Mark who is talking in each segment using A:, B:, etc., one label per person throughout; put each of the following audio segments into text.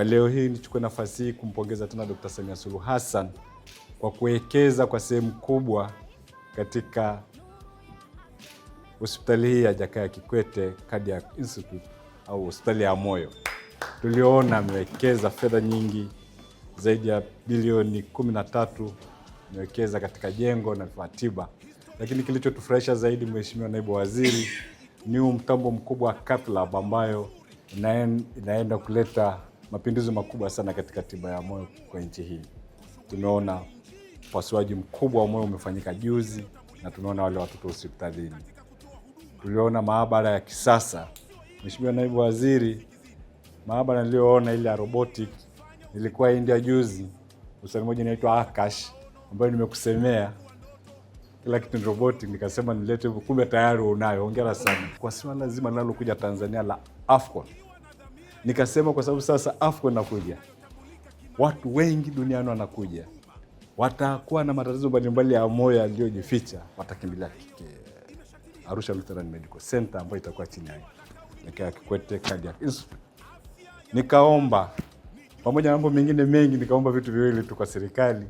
A: Kwa leo hii nichukue nafasi hii kumpongeza tena Dr. Samia Suluhu Hassan kwa kuwekeza kwa sehemu kubwa katika hospitali hii ya Jakaya Kikwete Cardiac Institute au hospitali ya moyo. Tuliona amewekeza fedha nyingi zaidi ya bilioni 13 amewekeza katika jengo na vifaa tiba. Lakini kilichotufurahisha zaidi, Mheshimiwa Naibu Waziri, ni mtambo mkubwa wa Cath Lab ambayo inaenda kuleta mapinduzi makubwa sana katika tiba ya moyo kwa nchi hii. Tumeona upasuaji mkubwa wa moyo umefanyika juzi na tunaona wale watoto hospitalini. Tuliona maabara ya kisasa. Mheshimiwa Naibu Waziri, maabara niliyoona ile ya robotic ilikuwa India juzi. Hospitali moja inaitwa Akash ambayo nimekusemea kila kitu ni robotic, nikasema nilete, kumbe tayari unayo. Hongera sana. Kwa swala lazima linalokuja Tanzania la AFCON. Nikasema kwa sababu sasa AFCON inakuja, watu wengi duniani wanakuja, watakuwa na matatizo mbalimbali ya moyo yaliyojificha, watakimbilia Arusha Lutheran Medical Center ambayo itakuwa chini ya Jakaya Kikwete Cardiac Institute. Nikaomba pamoja na mambo mengine mengi, nikaomba vitu viwili tu kwa serikali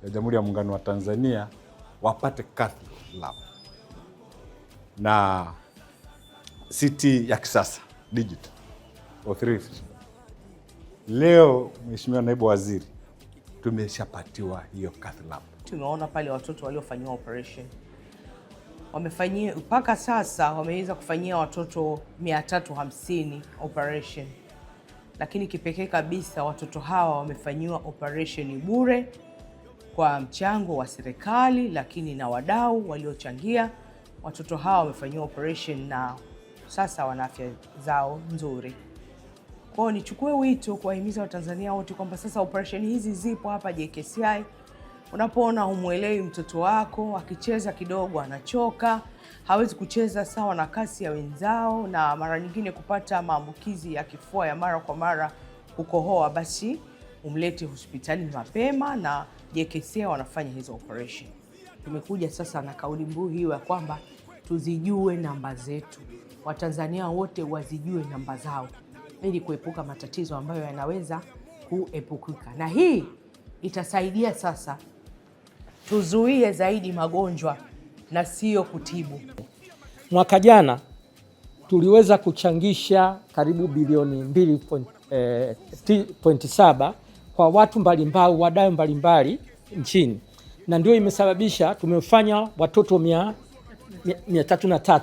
A: ya Jamhuri ya Muungano wa Tanzania, wapate Cath Lab na CT ya kisasa digital O3. Leo Mheshimiwa Naibu Waziri, tumeshapatiwa hiyo Cath Lab.
B: Tumeona pale watoto waliofanyiwa operation wamefanyia mpaka sasa wameweza kufanyia watoto 350 operation, lakini kipekee kabisa watoto hawa wamefanyiwa operation bure kwa mchango wa serikali, lakini na wadau waliochangia. Watoto hawa wamefanyiwa operation na sasa wana afya zao nzuri. Kwa hiyo nichukue wito kuwahimiza Watanzania wote kwamba sasa operation hizi zipo hapa JKCI. Unapoona humuelewi mtoto wako akicheza kidogo anachoka, hawezi kucheza sawa na kasi ya wenzao, na mara nyingine kupata maambukizi ya kifua ya mara kwa mara, kukohoa, basi umlete hospitali mapema na JKCI wanafanya hizo operation. Tumekuja sasa na kauli mbiu hiyo ya kwamba tuzijue namba zetu. Watanzania wote wazijue namba zao ili kuepuka matatizo ambayo yanaweza kuepukika. Na hii itasaidia sasa tuzuie zaidi magonjwa na sio kutibu.
C: Mwaka jana tuliweza kuchangisha karibu bilioni 2.7 kwa watu mbalimbali, wadau mbalimbali nchini, na ndio imesababisha tumefanya watoto 303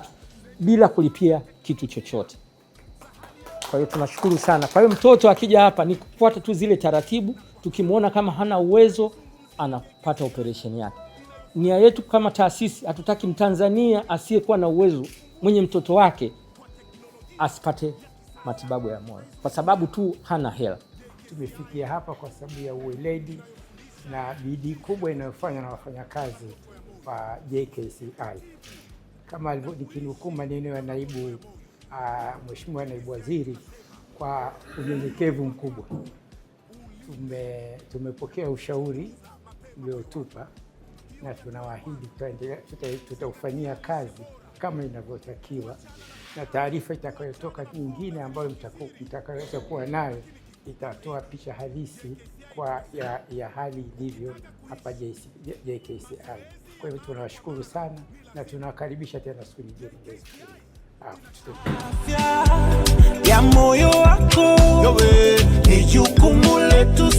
C: bila kulipia kitu chochote. Kwa hiyo tunashukuru sana. Kwa hiyo mtoto akija hapa ni kufuata tu zile taratibu, tukimwona kama hana uwezo anapata operation yake. Nia yetu kama taasisi, hatutaki Mtanzania asiyekuwa na uwezo mwenye mtoto wake asipate matibabu ya moyo kwa sababu tu hana hela.
D: Tumefikia hapa kwa sababu ya uweledi na bidii kubwa inayofanywa na wafanyakazi wa JKCI. Kama alivyokinukuu maneno ya Mheshimiwa Naibu Waziri, kwa unyenyekevu mkubwa tumepokea ushauri uliotupa na tunawaahidi tutaufanyia kazi kama inavyotakiwa, na taarifa itakayotoka nyingine ambayo mtakayokuwa nayo itatoa picha halisi ya hali ilivyo hapa JKCI. Kwa hivyo tunawashukuru sana na tunawakaribisha tena siku nyingine.
E: Afya ya moyo wako ni jukumu letu.